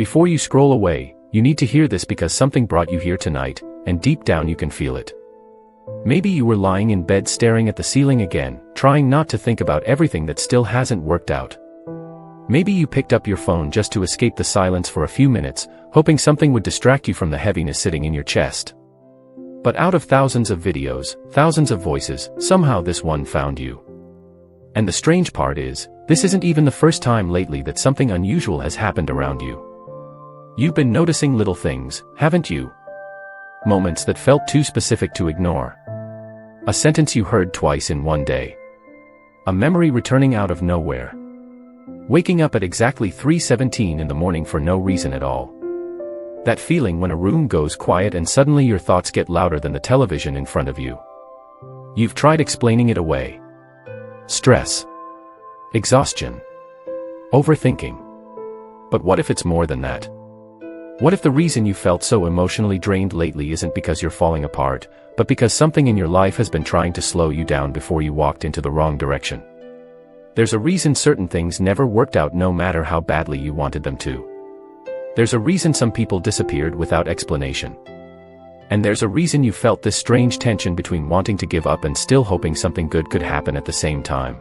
Before you scroll away, you need to hear this because something brought you here tonight, and deep down you can feel it. Maybe you were lying in bed staring at the ceiling again, trying not to think about everything that still hasn't worked out. Maybe you picked up your phone just to escape the silence for a few minutes, hoping something would distract you from the heaviness sitting in your chest. But out of thousands of videos, thousands of voices, somehow this one found you. And the strange part is, this isn't even the first time lately that something unusual has happened around you. You've been noticing little things, haven't you? Moments that felt too specific to ignore. A sentence you heard twice in one day. A memory returning out of nowhere. Waking up at exactly 3:17 in the morning for no reason at all. That feeling when a room goes quiet and suddenly your thoughts get louder than the television in front of you. You've tried explaining it away. Stress. Exhaustion. Overthinking. But what if it's more than that? What if the reason you felt so emotionally drained lately isn't because you're falling apart, but because something in your life has been trying to slow you down before you walked into the wrong direction? There's a reason certain things never worked out no matter how badly you wanted them to. There's a reason some people disappeared without explanation. And there's a reason you felt this strange tension between wanting to give up and still hoping something good could happen at the same time.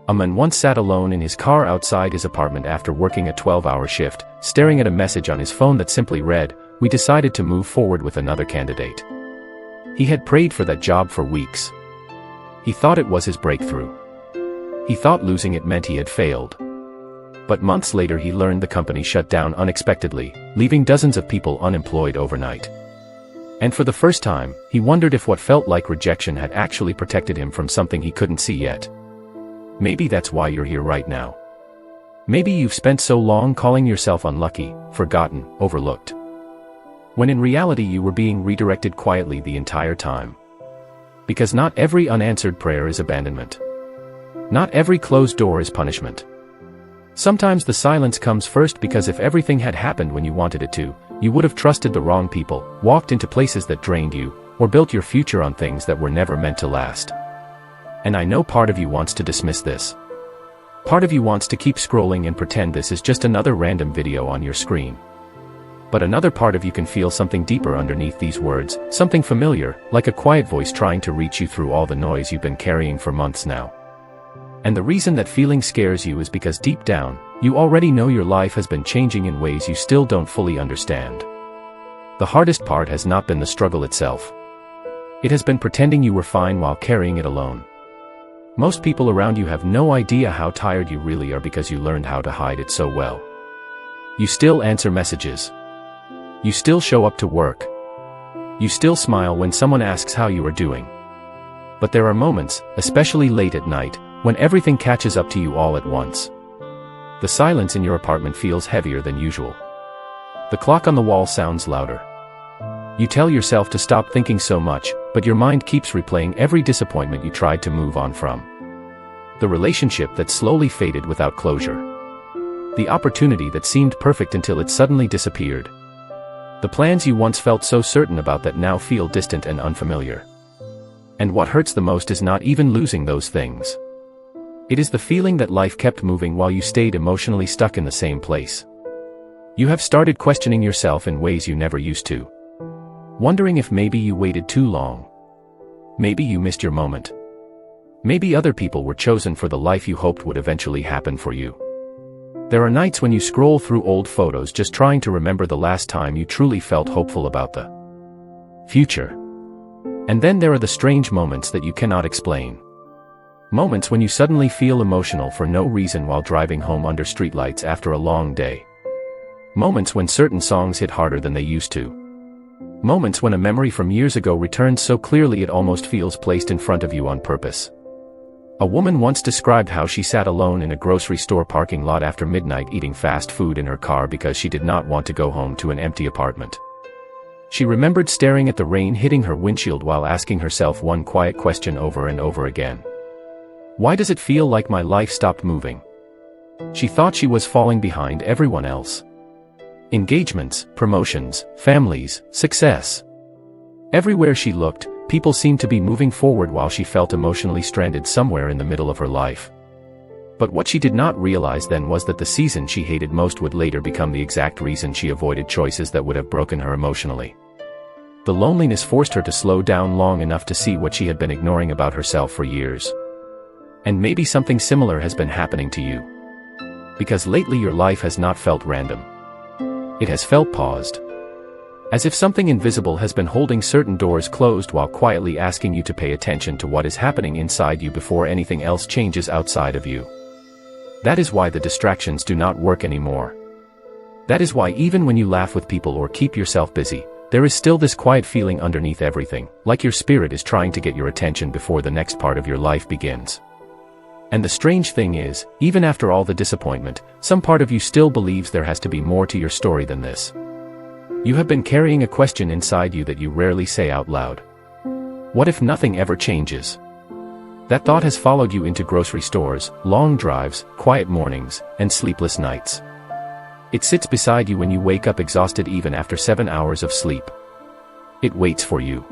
A man once sat alone in his car outside his apartment after working a 12-hour shift, staring at a message on his phone that simply read, "We decided to move forward with another candidate." He had prayed for that job for weeks. He thought it was his breakthrough. He thought losing it meant he had failed. But months later he learned the company shut down unexpectedly, leaving dozens of people unemployed overnight. And for the first time, he wondered if what felt like rejection had actually protected him from something he couldn't see yet. Maybe that's why you're here right now. Maybe you've spent so long calling yourself unlucky, forgotten, overlooked. When in reality you were being redirected quietly the entire time. Because not every unanswered prayer is abandonment. Not every closed door is punishment. Sometimes the silence comes first because if everything had happened when you wanted it to, you would have trusted the wrong people, walked into places that drained you, or built your future on things that were never meant to last. And I know part of you wants to dismiss this. Part of you wants to keep scrolling and pretend this is just another random video on your screen. But another part of you can feel something deeper underneath these words, something familiar, like a quiet voice trying to reach you through all the noise you've been carrying for months now. And the reason that feeling scares you is because deep down, you already know your life has been changing in ways you still don't fully understand. The hardest part has not been the struggle itself. It has been pretending you were fine while carrying it alone. Most people around you have no idea how tired you really are because you learned how to hide it so well. You still answer messages. You still show up to work. You still smile when someone asks how you are doing. But there are moments, especially late at night, when everything catches up to you all at once. The silence in your apartment feels heavier than usual. The clock on the wall sounds louder. You tell yourself to stop thinking so much, but your mind keeps replaying every disappointment you tried to move on from. The relationship that slowly faded without closure. The opportunity that seemed perfect until it suddenly disappeared. The plans you once felt so certain about that now feel distant and unfamiliar. And what hurts the most is not even losing those things. It is the feeling that life kept moving while you stayed emotionally stuck in the same place. You have started questioning yourself in ways you never used to. Wondering if maybe you waited too long. Maybe you missed your moment. Maybe other people were chosen for the life you hoped would eventually happen for you. There are nights when you scroll through old photos just trying to remember the last time you truly felt hopeful about the future. And then there are the strange moments that you cannot explain. Moments when you suddenly feel emotional for no reason while driving home under streetlights after a long day. Moments when certain songs hit harder than they used to. Moments when a memory from years ago returns so clearly it almost feels placed in front of you on purpose. A woman once described how she sat alone in a grocery store parking lot after midnight eating fast food in her car because she did not want to go home to an empty apartment. She remembered staring at the rain hitting her windshield while asking herself one quiet question over and over again. Why does it feel like my life stopped moving? She thought she was falling behind everyone else. Engagements, promotions, families, success. Everywhere she looked, people seemed to be moving forward while she felt emotionally stranded somewhere in the middle of her life. But what she did not realize then was that the season she hated most would later become the exact reason she avoided choices that would have broken her emotionally. The loneliness forced her to slow down long enough to see what she had been ignoring about herself for years. And maybe something similar has been happening to you. Because lately your life has not felt random. It has felt paused. As if something invisible has been holding certain doors closed while quietly asking you to pay attention to what is happening inside you before anything else changes outside of you. That is why the distractions do not work anymore. That is why even when you laugh with people or keep yourself busy, there is still this quiet feeling underneath everything, like your spirit is trying to get your attention before the next part of your life begins. And the strange thing is, even after all the disappointment, some part of you still believes there has to be more to your story than this. You have been carrying a question inside you that you rarely say out loud. What if nothing ever changes? That thought has followed you into grocery stores, long drives, quiet mornings, and sleepless nights. It sits beside you when you wake up exhausted even after 7 hours of sleep. It waits for you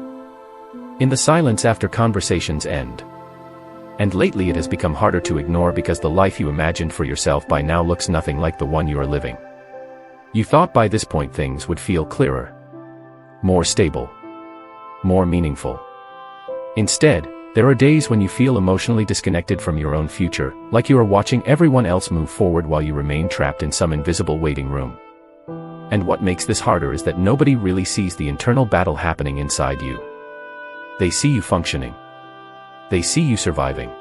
in the silence after conversations end. And lately it has become harder to ignore because the life you imagined for yourself by now looks nothing like the one you are living. You thought by this point things would feel clearer, more stable, more meaningful. Instead, there are days when you feel emotionally disconnected from your own future, like you are watching everyone else move forward while you remain trapped in some invisible waiting room. And what makes this harder is that nobody really sees the internal battle happening inside you. They see you functioning. They see you surviving.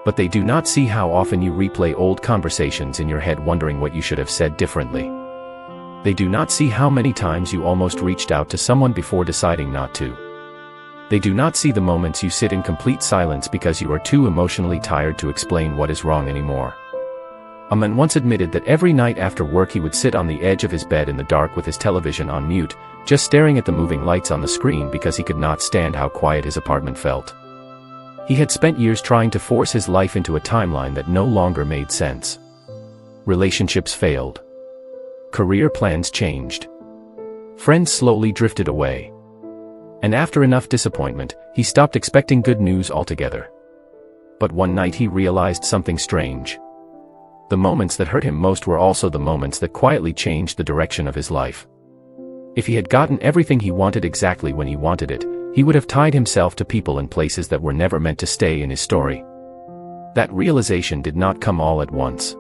But they do not see how often you replay old conversations in your head wondering what you should have said differently. They do not see how many times you almost reached out to someone before deciding not to. They do not see the moments you sit in complete silence because you are too emotionally tired to explain what is wrong anymore. A man once admitted that every night after work he would sit on the edge of his bed in the dark with his television on mute, just staring at the moving lights on the screen because he could not stand how quiet his apartment felt. He had spent years trying to force his life into a timeline that no longer made sense. Relationships failed. Career plans changed. Friends slowly drifted away. And after enough disappointment, he stopped expecting good news altogether. But one night he realized something strange. The moments that hurt him most were also the moments that quietly changed the direction of his life. If he had gotten everything he wanted exactly when he wanted it, he would have tied himself to people and places that were never meant to stay in his story. That realization did not come all at once.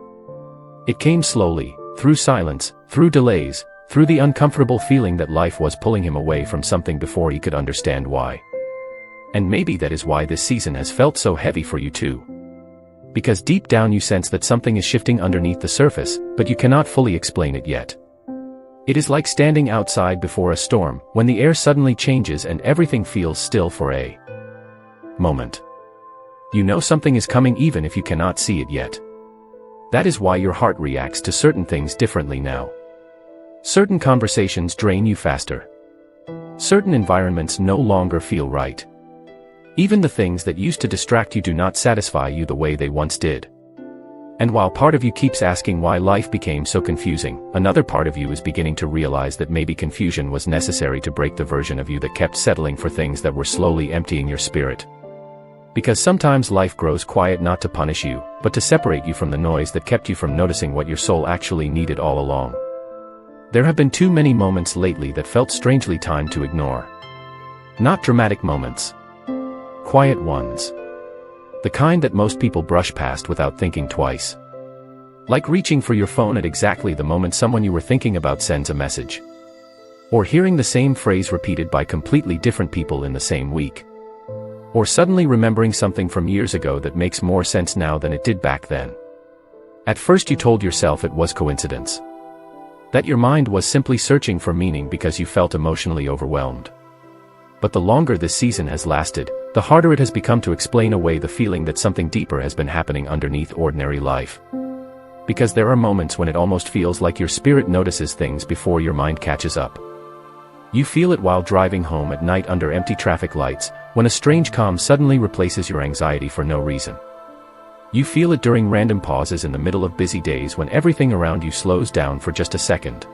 It came slowly, through silence, through delays, through the uncomfortable feeling that life was pulling him away from something before he could understand why. And maybe that is why this season has felt so heavy for you too. Because deep down you sense that something is shifting underneath the surface, but you cannot fully explain it yet. It is like standing outside before a storm, when the air suddenly changes and everything feels still for a moment. You know something is coming even if you cannot see it yet. That is why your heart reacts to certain things differently now. Certain conversations drain you faster. Certain environments no longer feel right. Even the things that used to distract you do not satisfy you the way they once did. And while part of you keeps asking why life became so confusing, another part of you is beginning to realize that maybe confusion was necessary to break the version of you that kept settling for things that were slowly emptying your spirit. Because sometimes life grows quiet not to punish you, but to separate you from the noise that kept you from noticing what your soul actually needed all along. There have been too many moments lately that felt strangely timed to ignore. Not dramatic moments. Quiet ones. The kind that most people brush past without thinking twice. Like reaching for your phone at exactly the moment someone you were thinking about sends a message. Or hearing the same phrase repeated by completely different people in the same week. Or suddenly remembering something from years ago that makes more sense now than it did back then. At first you told yourself it was coincidence. That your mind was simply searching for meaning because you felt emotionally overwhelmed. But the longer this season has lasted, the harder it has become to explain away the feeling that something deeper has been happening underneath ordinary life. Because there are moments when it almost feels like your spirit notices things before your mind catches up. You feel it while driving home at night under empty traffic lights, when a strange calm suddenly replaces your anxiety for no reason. You feel it during random pauses in the middle of busy days when everything around you slows down for just a second.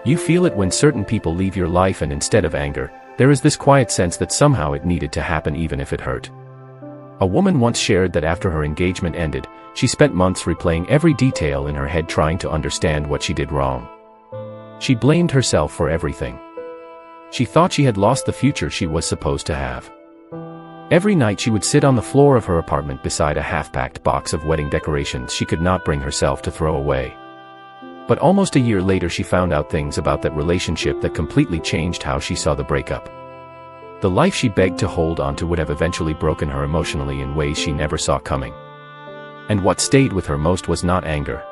You feel it when certain people leave your life and instead of anger, there is this quiet sense that somehow it needed to happen even if it hurt. A woman once shared that after her engagement ended, she spent months replaying every detail in her head trying to understand what she did wrong. She blamed herself for everything. She thought she had lost the future she was supposed to have. Every night she would sit on the floor of her apartment beside a half-packed box of wedding decorations she could not bring herself to throw away. But almost a year later she found out things about that relationship that completely changed how she saw the breakup. The life she begged to hold on to would have eventually broken her emotionally in ways she never saw coming. And what stayed with her most was not anger.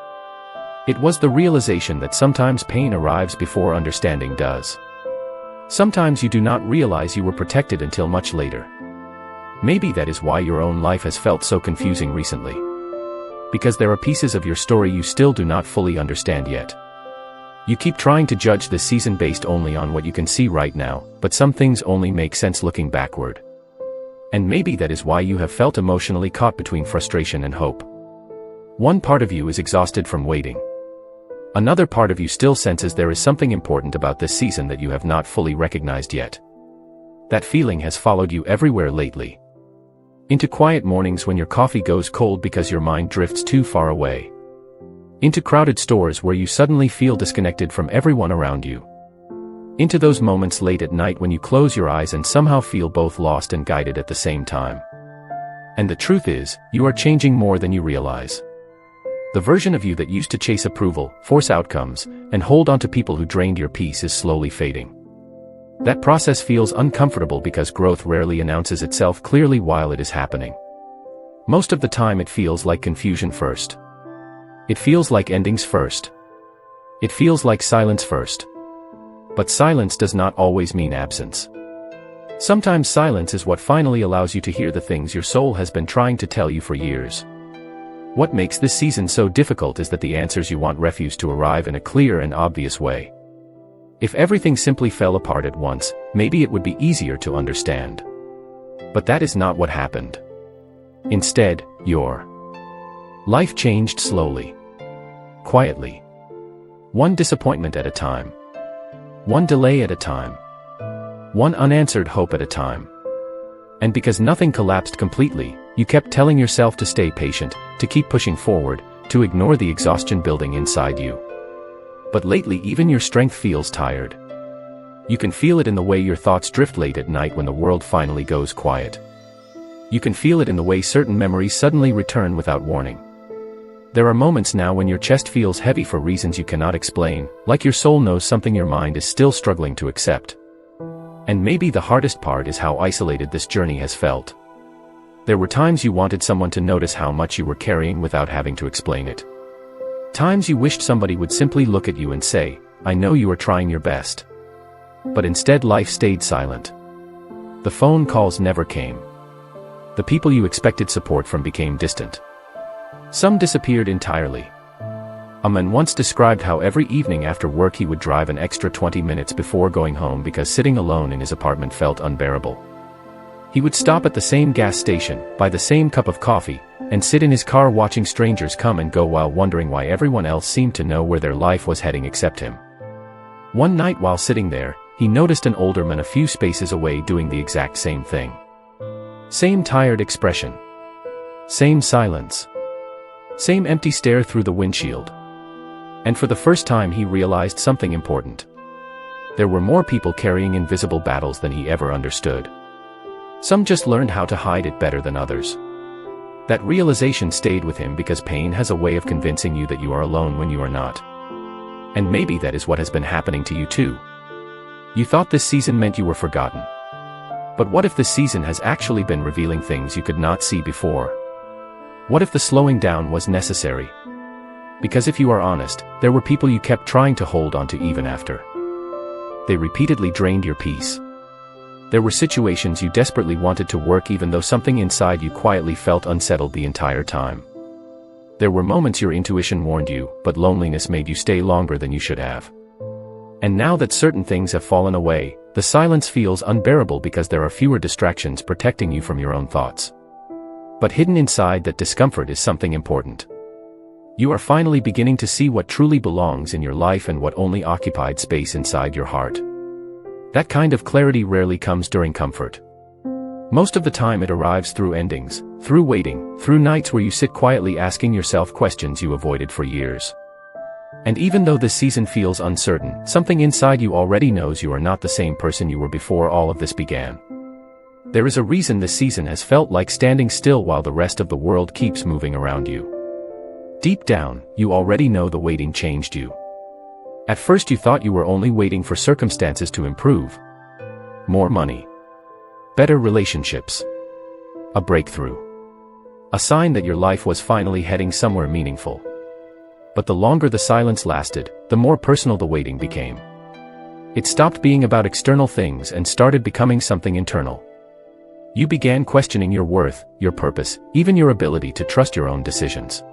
It was the realization that sometimes pain arrives before understanding does. Sometimes you do not realize you were protected until much later. Maybe that is why your own life has felt so confusing recently. Because there are pieces of your story you still do not fully understand yet. You keep trying to judge this season based only on what you can see right now, but some things only make sense looking backward. And maybe that is why you have felt emotionally caught between frustration and hope. One part of you is exhausted from waiting. Another part of you still senses there is something important about this season that you have not fully recognized yet. That feeling has followed you everywhere lately. Into quiet mornings when your coffee goes cold because your mind drifts too far away. Into crowded stores where you suddenly feel disconnected from everyone around you. Into those moments late at night when you close your eyes and somehow feel both lost and guided at the same time. And the truth is, you are changing more than you realize. The version of you that used to chase approval, force outcomes, and hold on to people who drained your peace is slowly fading. That process feels uncomfortable because growth rarely announces itself clearly while it is happening. Most of the time it feels like confusion first. It feels like endings first. It feels like silence first. But silence does not always mean absence. Sometimes silence is what finally allows you to hear the things your soul has been trying to tell you for years. What makes this season so difficult is that the answers you want refuse to arrive in a clear and obvious way. If everything simply fell apart at once, maybe it would be easier to understand. But that is not what happened. Instead, your life changed slowly. Quietly. One disappointment at a time. One delay at a time. One unanswered hope at a time. And because nothing collapsed completely, you kept telling yourself to stay patient, to keep pushing forward, to ignore the exhaustion building inside you. But lately even your strength feels tired. You can feel it in the way your thoughts drift late at night when the world finally goes quiet. You can feel it in the way certain memories suddenly return without warning. There are moments now when your chest feels heavy for reasons you cannot explain, like your soul knows something your mind is still struggling to accept. And maybe the hardest part is how isolated this journey has felt. There were times you wanted someone to notice how much you were carrying without having to explain it. Times you wished somebody would simply look at you and say, "I know you are trying your best." But instead life stayed silent. The phone calls never came. The people you expected support from became distant. Some disappeared entirely. A man once described how every evening after work he would drive an extra 20 minutes before going home because sitting alone in his apartment felt unbearable. He would stop at the same gas station, buy the same cup of coffee, and sit in his car watching strangers come and go while wondering why everyone else seemed to know where their life was heading except him. One night while sitting there, he noticed an older man a few spaces away doing the exact same thing. Same tired expression. Same silence. Same empty stare through the windshield. And for the first time he realized something important. There were more people carrying invisible battles than he ever understood. Some just learned how to hide it better than others. That realization stayed with him because pain has a way of convincing you that you are alone when you are not. And maybe that is what has been happening to you too. You thought this season meant you were forgotten. But what if this season has actually been revealing things you could not see before? What if the slowing down was necessary? Because if you are honest, there were people you kept trying to hold on to even after. They repeatedly drained your peace. There were situations you desperately wanted to work even though something inside you quietly felt unsettled the entire time. There were moments your intuition warned you, but loneliness made you stay longer than you should have. And now that certain things have fallen away, the silence feels unbearable because there are fewer distractions protecting you from your own thoughts. But hidden inside that discomfort is something important. You are finally beginning to see what truly belongs in your life and what only occupied space inside your heart. That kind of clarity rarely comes during comfort. Most of the time it arrives through endings, through waiting, through nights where you sit quietly asking yourself questions you avoided for years. And even though this season feels uncertain, something inside you already knows you are not the same person you were before all of this began. There is a reason this season has felt like standing still while the rest of the world keeps moving around you. Deep down, you already know the waiting changed you. At first you thought you were only waiting for circumstances to improve. More money. Better relationships. A breakthrough. A sign that your life was finally heading somewhere meaningful. But the longer the silence lasted, the more personal the waiting became. It stopped being about external things and started becoming something internal. You began questioning your worth, your purpose, even your ability to trust your own decisions.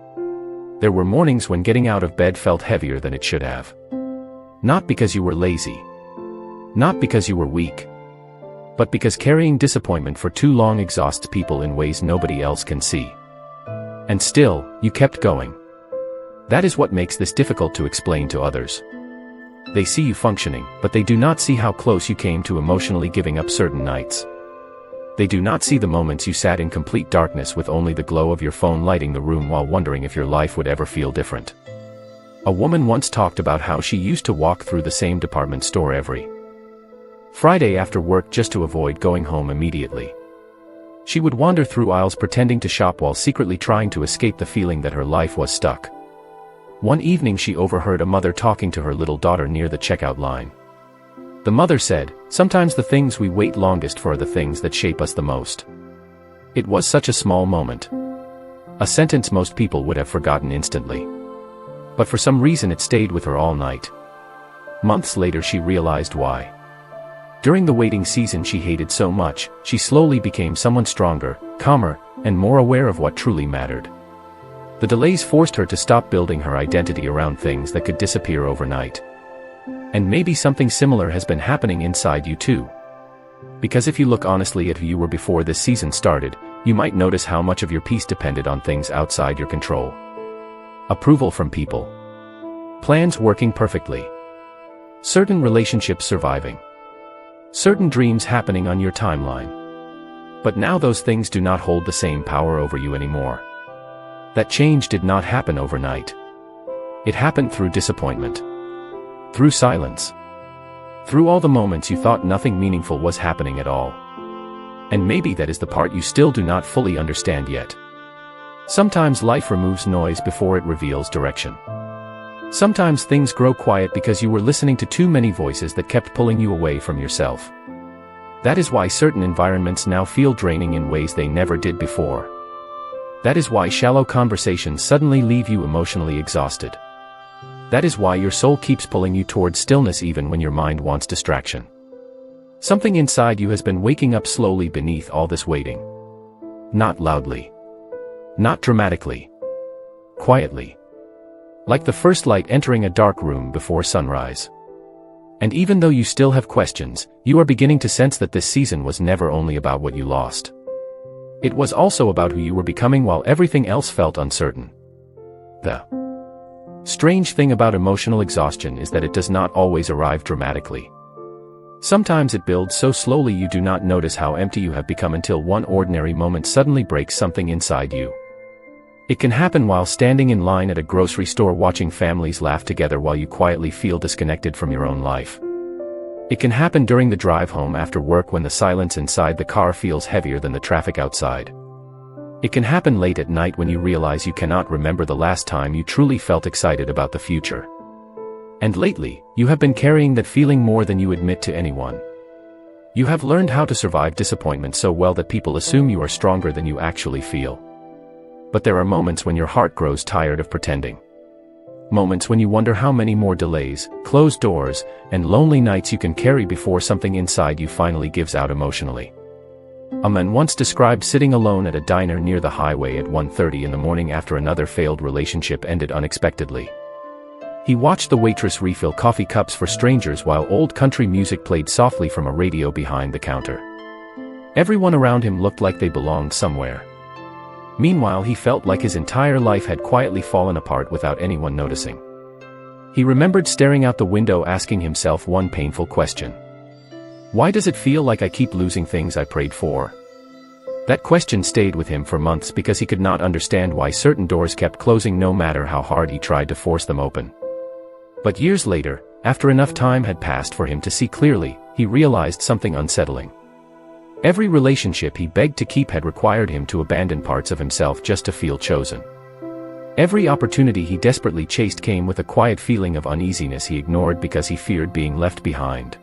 There were mornings when getting out of bed felt heavier than it should have. Not because you were lazy. Not because you were weak. But because carrying disappointment for too long exhausts people in ways nobody else can see. And still, you kept going. That is what makes this difficult to explain to others. They see you functioning, but they do not see how close you came to emotionally giving up certain nights. They do not see the moments you sat in complete darkness with only the glow of your phone lighting the room while wondering if your life would ever feel different. A woman once talked about how she used to walk through the same department store every Friday after work just to avoid going home immediately. She would wander through aisles pretending to shop while secretly trying to escape the feeling that her life was stuck. One evening she overheard a mother talking to her little daughter near the checkout line. The mother said, "Sometimes the things we wait longest for are the things that shape us the most." It was such a small moment. A sentence most people would have forgotten instantly. But for some reason it stayed with her all night. Months later she realized why. During the waiting season she hated so much, she slowly became someone stronger, calmer, and more aware of what truly mattered. The delays forced her to stop building her identity around things that could disappear overnight. And maybe something similar has been happening inside you too. Because if you look honestly at who you were before this season started, you might notice how much of your peace depended on things outside your control. Approval from people. Plans working perfectly. Certain relationships surviving. Certain dreams happening on your timeline. But now those things do not hold the same power over you anymore. That change did not happen overnight. It happened through disappointment. Through silence. Through all the moments you thought nothing meaningful was happening at all. And maybe that is the part you still do not fully understand yet. Sometimes life removes noise before it reveals direction. Sometimes things grow quiet because you were listening to too many voices that kept pulling you away from yourself. That is why certain environments now feel draining in ways they never did before. That is why shallow conversations suddenly leave you emotionally exhausted. That is why your soul keeps pulling you towards stillness even when your mind wants distraction. Something inside you has been waking up slowly beneath all this waiting. Not loudly. Not dramatically. Quietly. Like the first light entering a dark room before sunrise. And even though you still have questions, you are beginning to sense that this season was never only about what you lost. It was also about who you were becoming while everything else felt uncertain. The strange thing about emotional exhaustion is that it does not always arrive dramatically. Sometimes it builds so slowly you do not notice how empty you have become until one ordinary moment suddenly breaks something inside you. It can happen while standing in line at a grocery store watching families laugh together while you quietly feel disconnected from your own life. It can happen during the drive home after work when the silence inside the car feels heavier than the traffic outside. It can happen late at night when you realize you cannot remember the last time you truly felt excited about the future. And lately, you have been carrying that feeling more than you admit to anyone. You have learned how to survive disappointment so well that people assume you are stronger than you actually feel. But there are moments when your heart grows tired of pretending. Moments when you wonder how many more delays, closed doors, and lonely nights you can carry before something inside you finally gives out emotionally. A man once described sitting alone at a diner near the highway at 1:30 in the morning after another failed relationship ended unexpectedly. He watched the waitress refill coffee cups for strangers while old country music played softly from a radio behind the counter. Everyone around him looked like they belonged somewhere. Meanwhile, he felt like his entire life had quietly fallen apart without anyone noticing. He remembered staring out the window asking himself one painful question. Why does it feel like I keep losing things I prayed for? That question stayed with him for months because he could not understand why certain doors kept closing no matter how hard he tried to force them open. But years later, after enough time had passed for him to see clearly, he realized something unsettling. Every relationship he begged to keep had required him to abandon parts of himself just to feel chosen. Every opportunity he desperately chased came with a quiet feeling of uneasiness he ignored because he feared being left behind.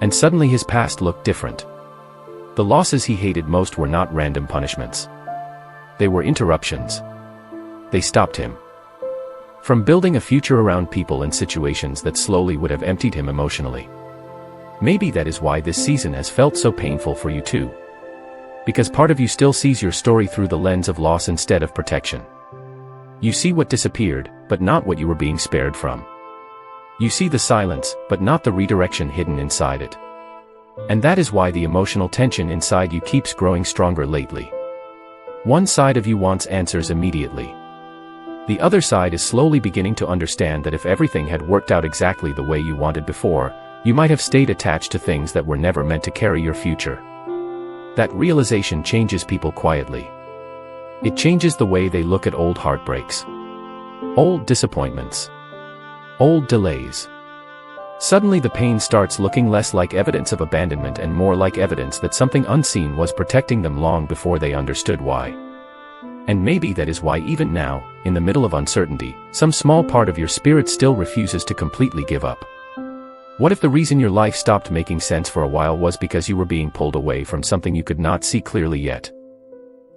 And suddenly his past looked different. The losses he hated most were not random punishments. They were interruptions. They stopped him from building a future around people and situations that slowly would have emptied him emotionally. Maybe that is why this season has felt so painful for you too. Because part of you still sees your story through the lens of loss instead of protection. You see what disappeared, but not what you were being spared from. You see the silence, but not the redirection hidden inside it. And that is why the emotional tension inside you keeps growing stronger lately. One side of you wants answers immediately. The other side is slowly beginning to understand that if everything had worked out exactly the way you wanted before, you might have stayed attached to things that were never meant to carry your future. That realization changes people quietly. It changes the way they look at old heartbreaks, old disappointments, old delays. Suddenly the pain starts looking less like evidence of abandonment and more like evidence that something unseen was protecting them long before they understood why. And maybe that is why even now, in the middle of uncertainty, some small part of your spirit still refuses to completely give up. What if the reason your life stopped making sense for a while was because you were being pulled away from something you could not see clearly yet?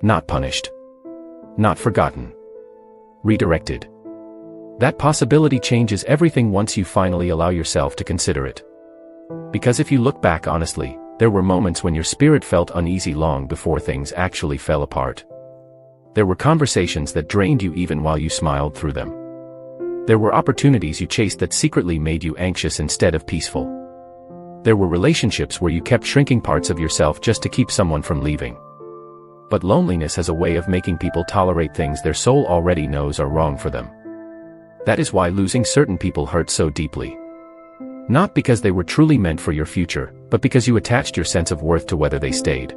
Not punished. Not forgotten. Redirected. That possibility changes everything once you finally allow yourself to consider it. Because if you look back honestly, there were moments when your spirit felt uneasy long before things actually fell apart. There were conversations that drained you even while you smiled through them. There were opportunities you chased that secretly made you anxious instead of peaceful. There were relationships where you kept shrinking parts of yourself just to keep someone from leaving. But loneliness has a way of making people tolerate things their soul already knows are wrong for them. That is why losing certain people hurts so deeply. Not because they were truly meant for your future, but because you attached your sense of worth to whether they stayed.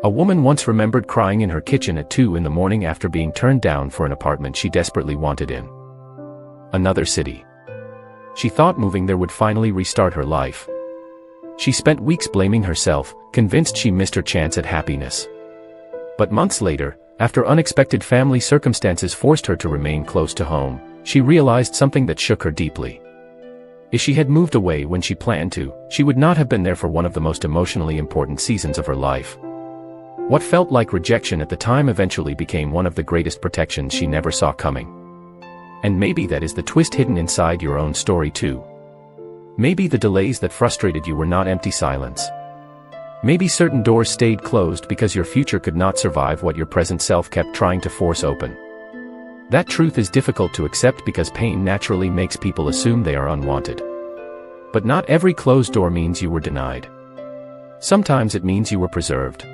A woman once remembered crying in her kitchen at 2 in the morning after being turned down for an apartment she desperately wanted in another city. She thought moving there would finally restart her life. She spent weeks blaming herself, convinced she missed her chance at happiness. But months later, after unexpected family circumstances forced her to remain close to home, she realized something that shook her deeply. If she had moved away when she planned to, she would not have been there for one of the most emotionally important seasons of her life. What felt like rejection at the time eventually became one of the greatest protections she never saw coming. And maybe that is the twist hidden inside your own story too. Maybe the delays that frustrated you were not empty silence. Maybe certain doors stayed closed because your future could not survive what your present self kept trying to force open. That truth is difficult to accept because pain naturally makes people assume they are unwanted. But not every closed door means you were denied. Sometimes it means you were preserved.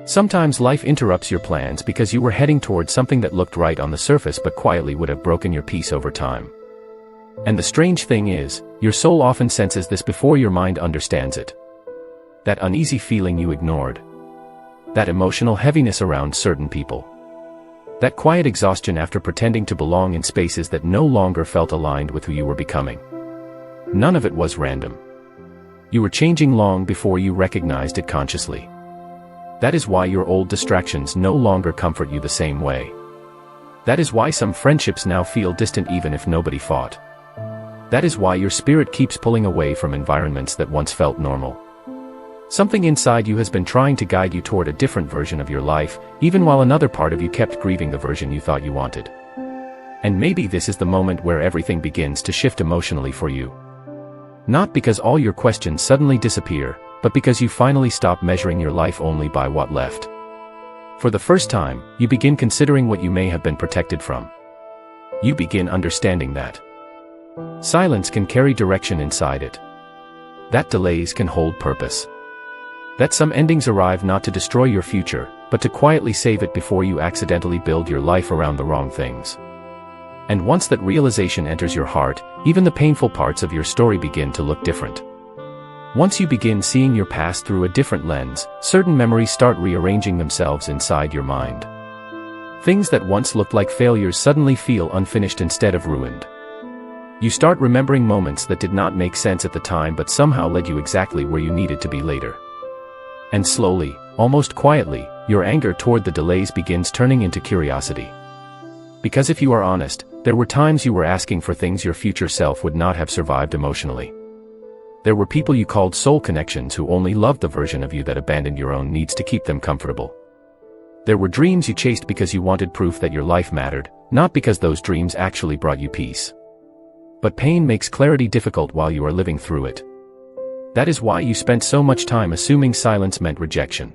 Sometimes life interrupts your plans because you were heading towards something that looked right on the surface but quietly would have broken your peace over time. And the strange thing is, your soul often senses this before your mind understands it. That uneasy feeling you ignored. That emotional heaviness around certain people. That quiet exhaustion after pretending to belong in spaces that no longer felt aligned with who you were becoming. None of it was random. You were changing long before you recognized it consciously. That is why your old distractions no longer comfort you the same way. That is why some friendships now feel distant even if nobody fought. That is why your spirit keeps pulling away from environments that once felt normal. Something inside you has been trying to guide you toward a different version of your life, even while another part of you kept grieving the version you thought you wanted. And maybe this is the moment where everything begins to shift emotionally for you. Not because all your questions suddenly disappear, but because you finally stop measuring your life only by what left. For the first time, you begin considering what you may have been protected from. You begin understanding that silence can carry direction inside it. That delays can hold purpose. That some endings arrive not to destroy your future, but to quietly save it before you accidentally build your life around the wrong things. And once that realization enters your heart, even the painful parts of your story begin to look different. Once you begin seeing your past through a different lens, certain memories start rearranging themselves inside your mind. Things that once looked like failures suddenly feel unfinished instead of ruined. You start remembering moments that did not make sense at the time but somehow led you exactly where you needed to be later. And slowly, almost quietly, your anger toward the delays begins turning into curiosity. Because if you are honest, there were times you were asking for things your future self would not have survived emotionally. There were people you called soul connections who only loved the version of you that abandoned your own needs to keep them comfortable. There were dreams you chased because you wanted proof that your life mattered, not because those dreams actually brought you peace. But pain makes clarity difficult while you are living through it. That is why you spent so much time assuming silence meant rejection.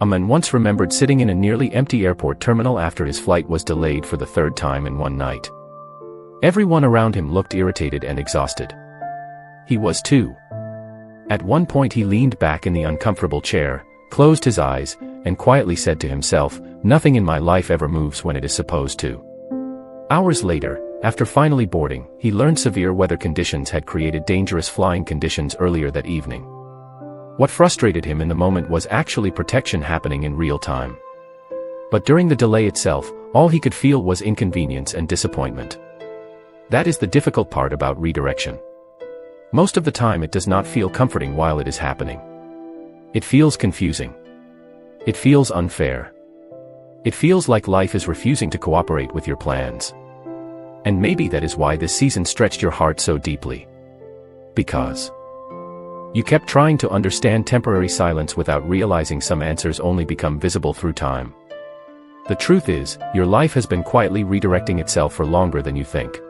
A man once remembered sitting in a nearly empty airport terminal after his flight was delayed for the third time in one night. Everyone around him looked irritated and exhausted. He was too. At one point he leaned back in the uncomfortable chair, closed his eyes, and quietly said to himself, "Nothing in my life ever moves when it is supposed to." Hours later, after finally boarding, he learned severe weather conditions had created dangerous flying conditions earlier that evening. What frustrated him in the moment was actually protection happening in real time. But during the delay itself, all he could feel was inconvenience and disappointment. That is the difficult part about redirection. Most of the time it does not feel comforting while it is happening. It feels confusing. It feels unfair. It feels like life is refusing to cooperate with your plans. And maybe that is why this season stretched your heart so deeply. Because you kept trying to understand temporary silence without realizing some answers only become visible through time. The truth is, your life has been quietly redirecting itself for longer than you think.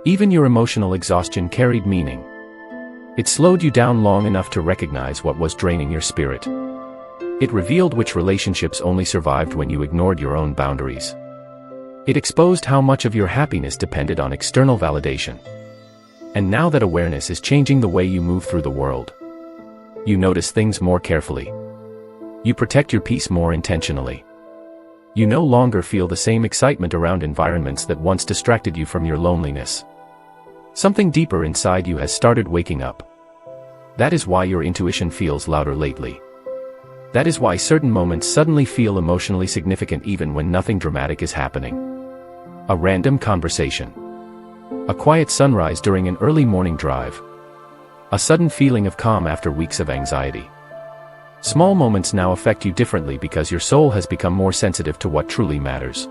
Even your emotional exhaustion carried meaning. It slowed you down long enough to recognize what was draining your spirit. It revealed which relationships only survived when you ignored your own boundaries. It exposed how much of your happiness depended on external validation. And now that awareness is changing the way you move through the world. You notice things more carefully. You protect your peace more intentionally. You no longer feel the same excitement around environments that once distracted you from your loneliness. Something deeper inside you has started waking up. That is why your intuition feels louder lately. That is why certain moments suddenly feel emotionally significant even when nothing dramatic is happening. A random conversation. A quiet sunrise during an early morning drive. A sudden feeling of calm after weeks of anxiety. Small moments now affect you differently because your soul has become more sensitive to what truly matters.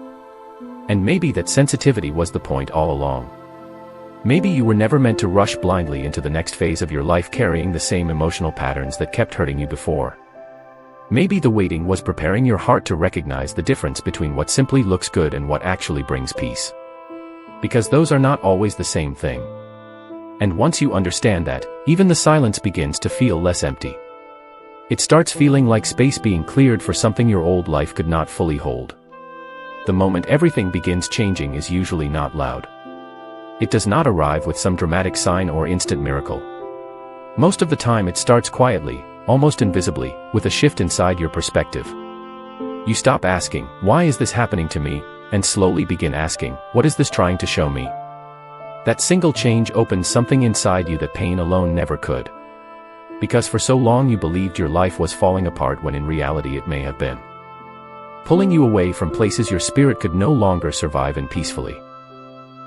And maybe that sensitivity was the point all along. Maybe you were never meant to rush blindly into the next phase of your life carrying the same emotional patterns that kept hurting you before. Maybe the waiting was preparing your heart to recognize the difference between what simply looks good and what actually brings peace. Because those are not always the same thing. And once you understand that, even the silence begins to feel less empty. It starts feeling like space being cleared for something your old life could not fully hold. The moment everything begins changing is usually not loud. It does not arrive with some dramatic sign or instant miracle. Most of the time it starts quietly, almost invisibly, with a shift inside your perspective. You stop asking, "Why is this happening to me?" and slowly begin asking, "What is this trying to show me?" That single change opens something inside you that pain alone never could. Because for so long you believed your life was falling apart when in reality it may have been. Pulling you away from places your spirit could no longer survive in peacefully.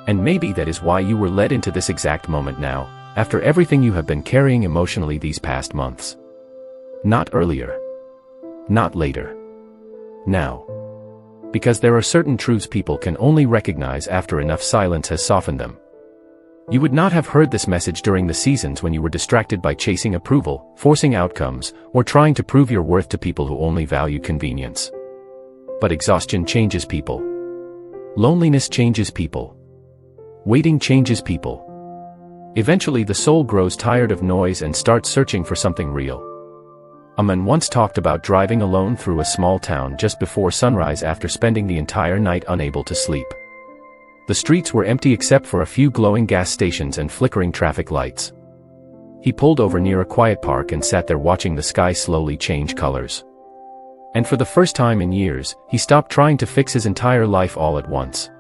And maybe that is why you were led into this exact moment now, after everything you have been carrying emotionally these past months. Not earlier. Not later. Now. Because there are certain truths people can only recognize after enough silence has softened them. You would not have heard this message during the seasons when you were distracted by chasing approval, forcing outcomes, or trying to prove your worth to people who only value convenience. But exhaustion changes people. Loneliness changes people. Waiting changes people. Eventually the soul grows tired of noise and starts searching for something real. A man once talked about driving alone through a small town just before sunrise after spending the entire night unable to sleep. The streets were empty except for a few glowing gas stations and flickering traffic lights. He pulled over near a quiet park and sat there watching the sky slowly change colors. And for the first time in years, he stopped trying to fix his entire life all at once.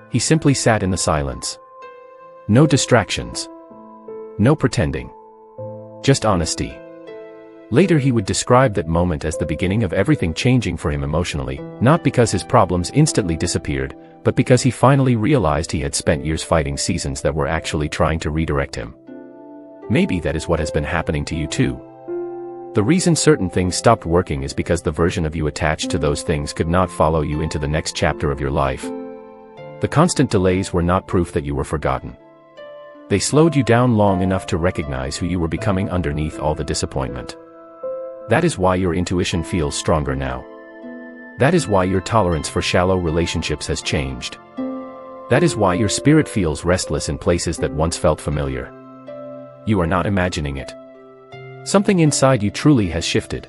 He simply sat in the silence. No distractions. No pretending. Just honesty. Later he would describe that moment as the beginning of everything changing for him emotionally, not because his problems instantly disappeared, but because he finally realized he had spent years fighting seasons that were actually trying to redirect him. Maybe that is what has been happening to you too. The reason certain things stopped working is because the version of you attached to those things could not follow you into the next chapter of your life. The constant delays were not proof that you were forgotten. They slowed you down long enough to recognize who you were becoming underneath all the disappointment. That is why your intuition feels stronger now. That is why your tolerance for shallow relationships has changed. That is why your spirit feels restless in places that once felt familiar. You are not imagining it. Something inside you truly has shifted.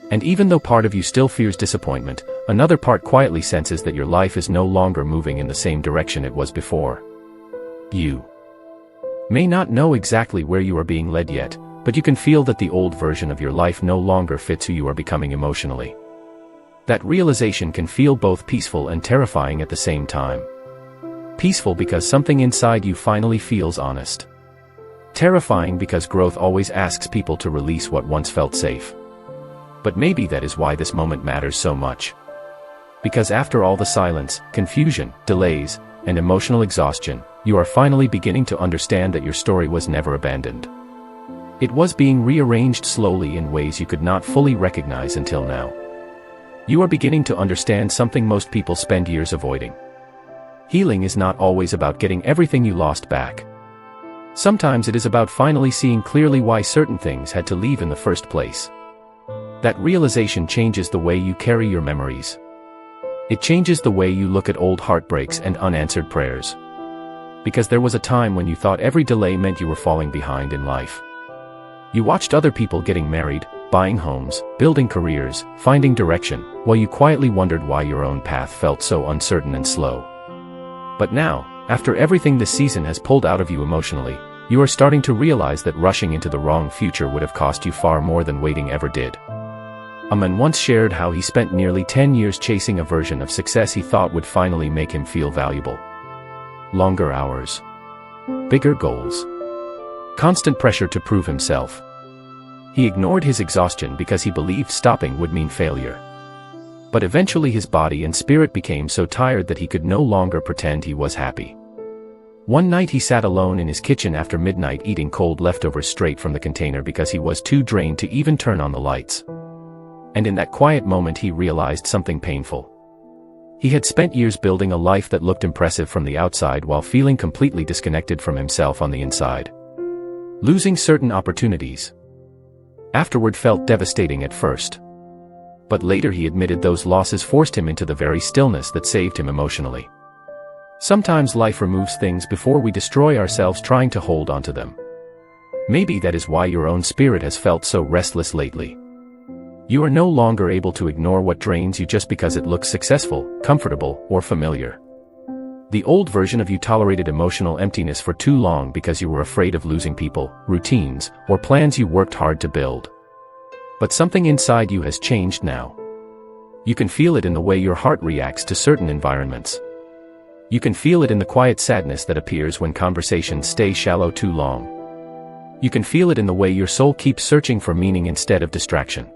And even though part of you still fears disappointment, another part quietly senses that your life is no longer moving in the same direction it was before. You may not know exactly where you are being led yet, but you can feel that the old version of your life no longer fits who you are becoming emotionally. That realization can feel both peaceful and terrifying at the same time. Peaceful because something inside you finally feels honest. Terrifying because growth always asks people to release what once felt safe. But maybe that is why this moment matters so much. Because after all the silence, confusion, delays, and emotional exhaustion, you are finally beginning to understand that your story was never abandoned. It was being rearranged slowly in ways you could not fully recognize until now. You are beginning to understand something most people spend years avoiding. Healing is not always about getting everything you lost back. Sometimes it is about finally seeing clearly why certain things had to leave in the first place. That realization changes the way you carry your memories. It changes the way you look at old heartbreaks and unanswered prayers. Because there was a time when you thought every delay meant you were falling behind in life. You watched other people getting married, buying homes, building careers, finding direction, while you quietly wondered why your own path felt so uncertain and slow. But now, after everything this season has pulled out of you emotionally, you are starting to realize that rushing into the wrong future would have cost you far more than waiting ever did. A man once shared how he spent nearly 10 years chasing a version of success he thought would finally make him feel valuable. Longer hours. Bigger goals. Constant pressure to prove himself. He ignored his exhaustion because he believed stopping would mean failure. But eventually his body and spirit became so tired that he could no longer pretend he was happy. One night he sat alone in his kitchen after midnight eating cold leftovers straight from the container because he was too drained to even turn on the lights. And in that quiet moment he realized something painful. He had spent years building a life that looked impressive from the outside while feeling completely disconnected from himself on the inside. Losing certain opportunities afterward felt devastating at first. But later he admitted those losses forced him into the very stillness that saved him emotionally. Sometimes life removes things before we destroy ourselves trying to hold onto them. Maybe that is why your own spirit has felt so restless lately. You are no longer able to ignore what drains you just because it looks successful, comfortable, or familiar. The old version of you tolerated emotional emptiness for too long because you were afraid of losing people, routines, or plans you worked hard to build. But something inside you has changed now. You can feel it in the way your heart reacts to certain environments. You can feel it in the quiet sadness that appears when conversations stay shallow too long. You can feel it in the way your soul keeps searching for meaning instead of distraction.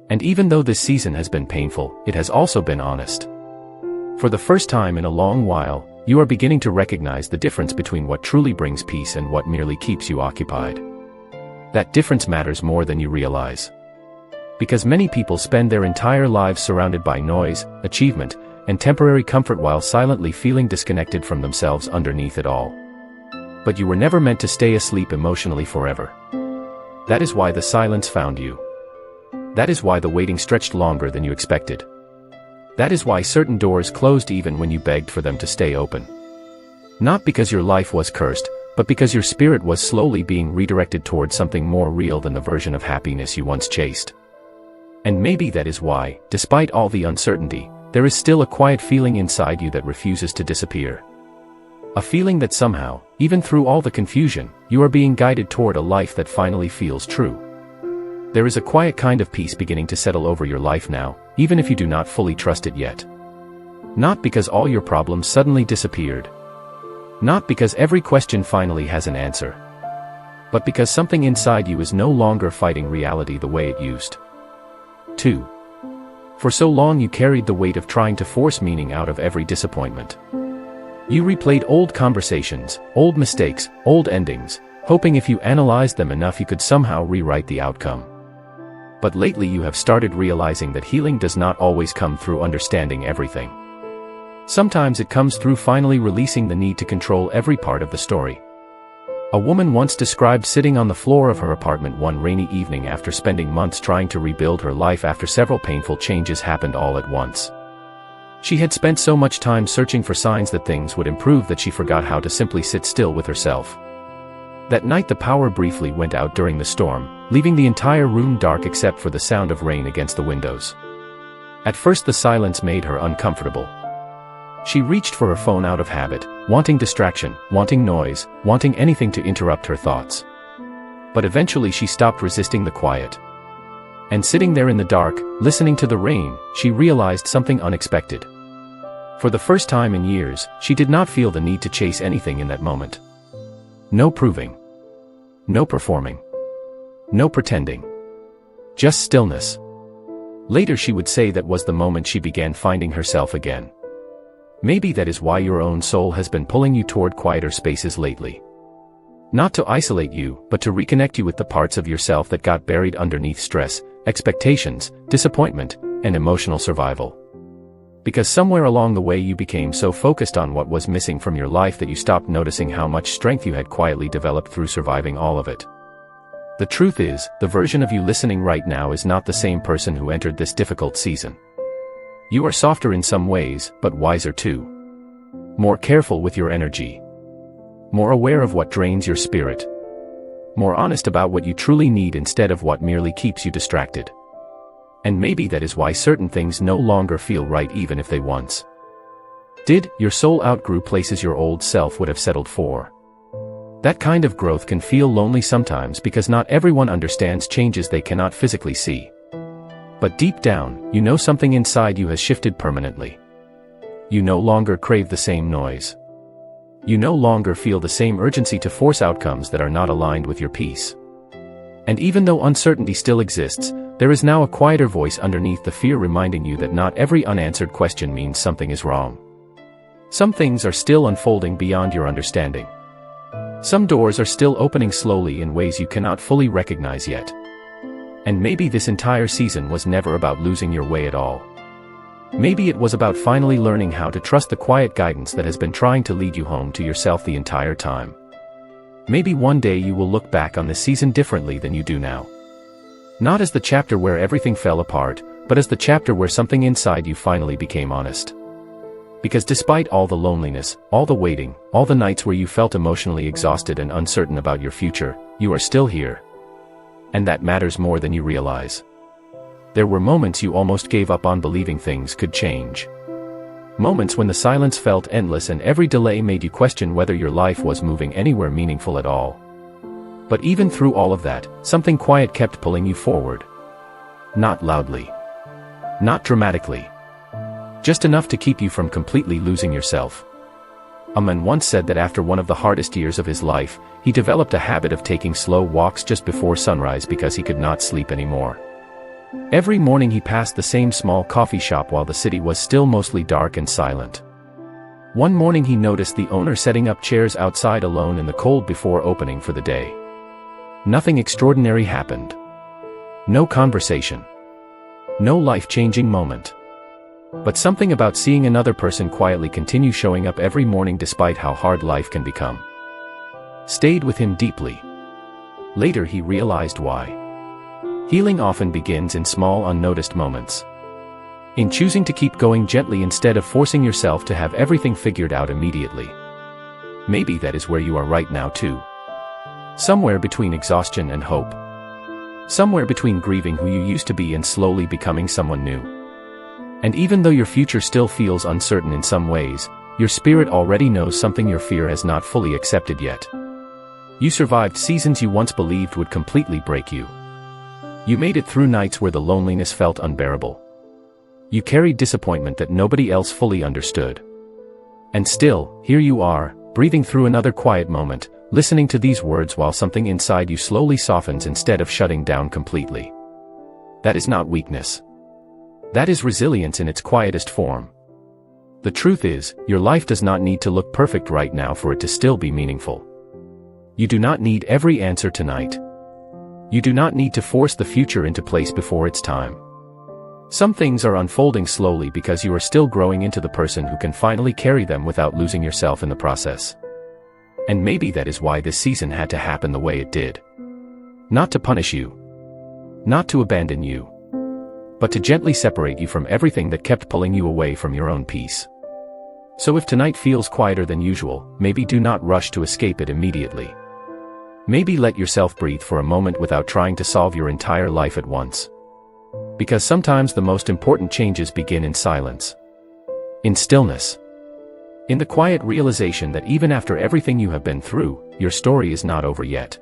And even though this season has been painful, it has also been honest. For the first time in a long while, you are beginning to recognize the difference between what truly brings peace and what merely keeps you occupied. That difference matters more than you realize. Because many people spend their entire lives surrounded by noise, achievement, and temporary comfort while silently feeling disconnected from themselves underneath it all. But you were never meant to stay asleep emotionally forever. That is why the silence found you. That is why the waiting stretched longer than you expected. That is why certain doors closed even when you begged for them to stay open. Not because your life was cursed, but because your spirit was slowly being redirected towards something more real than the version of happiness you once chased. And maybe that is why, despite all the uncertainty, there is still a quiet feeling inside you that refuses to disappear. A feeling that somehow, even through all the confusion, you are being guided toward a life that finally feels true. There is a quiet kind of peace beginning to settle over your life now, even if you do not fully trust it yet. Not because all your problems suddenly disappeared. Not because every question finally has an answer. but because something inside you is no longer fighting reality the way it used to. For so long you carried the weight of trying to force meaning out of every disappointment. You replayed old conversations, old mistakes, old endings, hoping if you analyzed them enough you could somehow rewrite the outcome. But lately you have started realizing that healing does not always come through understanding everything. Sometimes it comes through finally releasing the need to control every part of the story. A woman once described sitting on the floor of her apartment one rainy evening after spending months trying to rebuild her life after several painful changes happened all at once. She had spent so much time searching for signs that things would improve that she forgot how to simply sit still with herself. That night the power briefly went out during the storm, leaving the entire room dark except for the sound of rain against the windows. At first the silence made her uncomfortable. She reached for her phone out of habit, wanting distraction, wanting noise, wanting anything to interrupt her thoughts. But eventually she stopped resisting the quiet. And sitting there in the dark, listening to the rain, she realized something unexpected. For the first time in years, she did not feel the need to chase anything in that moment. No proving. No performing. No pretending. Just stillness. Later she would say that was the moment she began finding herself again. Maybe that is why your own soul has been pulling you toward quieter spaces lately. Not to isolate you, but to reconnect you with the parts of yourself that got buried underneath stress, expectations, disappointment, and emotional survival. Because somewhere along the way you became so focused on what was missing from your life that you stopped noticing how much strength you had quietly developed through surviving all of it. The truth is, the version of you listening right now is not the same person who entered this difficult season. You are softer in some ways, but wiser too. More careful with your energy. More aware of what drains your spirit. More honest about what you truly need instead of what merely keeps you distracted. And maybe that is why certain things no longer feel right even if they once did. Your soul outgrew places your old self would have settled for. That kind of growth can feel lonely sometimes because not everyone understands changes they cannot physically see. But deep down, you know something inside you has shifted permanently. You no longer crave the same noise. You no longer feel the same urgency to force outcomes that are not aligned with your peace. And even though uncertainty still exists, there is now a quieter voice underneath the fear reminding you that not every unanswered question means something is wrong. Some things are still unfolding beyond your understanding. Some doors are still opening slowly in ways you cannot fully recognize yet. And maybe this entire season was never about losing your way at all. Maybe it was about finally learning how to trust the quiet guidance that has been trying to lead you home to yourself the entire time. Maybe one day you will look back on this season differently than you do now. Not as the chapter where everything fell apart, but as the chapter where something inside you finally became honest. Because despite all the loneliness, all the waiting, all the nights where you felt emotionally exhausted and uncertain about your future, you are still here. And that matters more than you realize. There were moments you almost gave up on believing things could change. Moments when the silence felt endless and every delay made you question whether your life was moving anywhere meaningful at all. But even through all of that, something quiet kept pulling you forward. Not loudly. Not dramatically. Just enough to keep you from completely losing yourself. A man once said that after one of the hardest years of his life, he developed a habit of taking slow walks just before sunrise because he could not sleep anymore. Every morning he passed the same small coffee shop while the city was still mostly dark and silent. One morning he noticed the owner setting up chairs outside alone in the cold before opening for the day. Nothing extraordinary happened. No conversation. No life-changing moment. But something about seeing another person quietly continue showing up every morning despite how hard life can become stayed with him deeply. Later he realized why. Healing often begins in small unnoticed moments. In choosing to keep going gently instead of forcing yourself to have everything figured out immediately. Maybe that is where you are right now too. Somewhere between exhaustion and hope. Somewhere between grieving who you used to be and slowly becoming someone new. And even though your future still feels uncertain in some ways, your spirit already knows something your fear has not fully accepted yet. You survived seasons you once believed would completely break you. You made it through nights where the loneliness felt unbearable. You carried disappointment that nobody else fully understood. And still, here you are, breathing through another quiet moment, listening to these words while something inside you slowly softens instead of shutting down completely. That is not weakness. That is resilience in its quietest form. The truth is, your life does not need to look perfect right now for it to still be meaningful. You do not need every answer tonight. You do not need to force the future into place before it's time. Some things are unfolding slowly because you are still growing into the person who can finally carry them without losing yourself in the process. And maybe that is why this season had to happen the way it did. Not to punish you. Not to abandon you. But to gently separate you from everything that kept pulling you away from your own peace. So if tonight feels quieter than usual, maybe do not rush to escape it immediately. Maybe let yourself breathe for a moment without trying to solve your entire life at once. Because sometimes the most important changes begin in silence. In stillness. In the quiet realization that even after everything you have been through, your story is not over yet.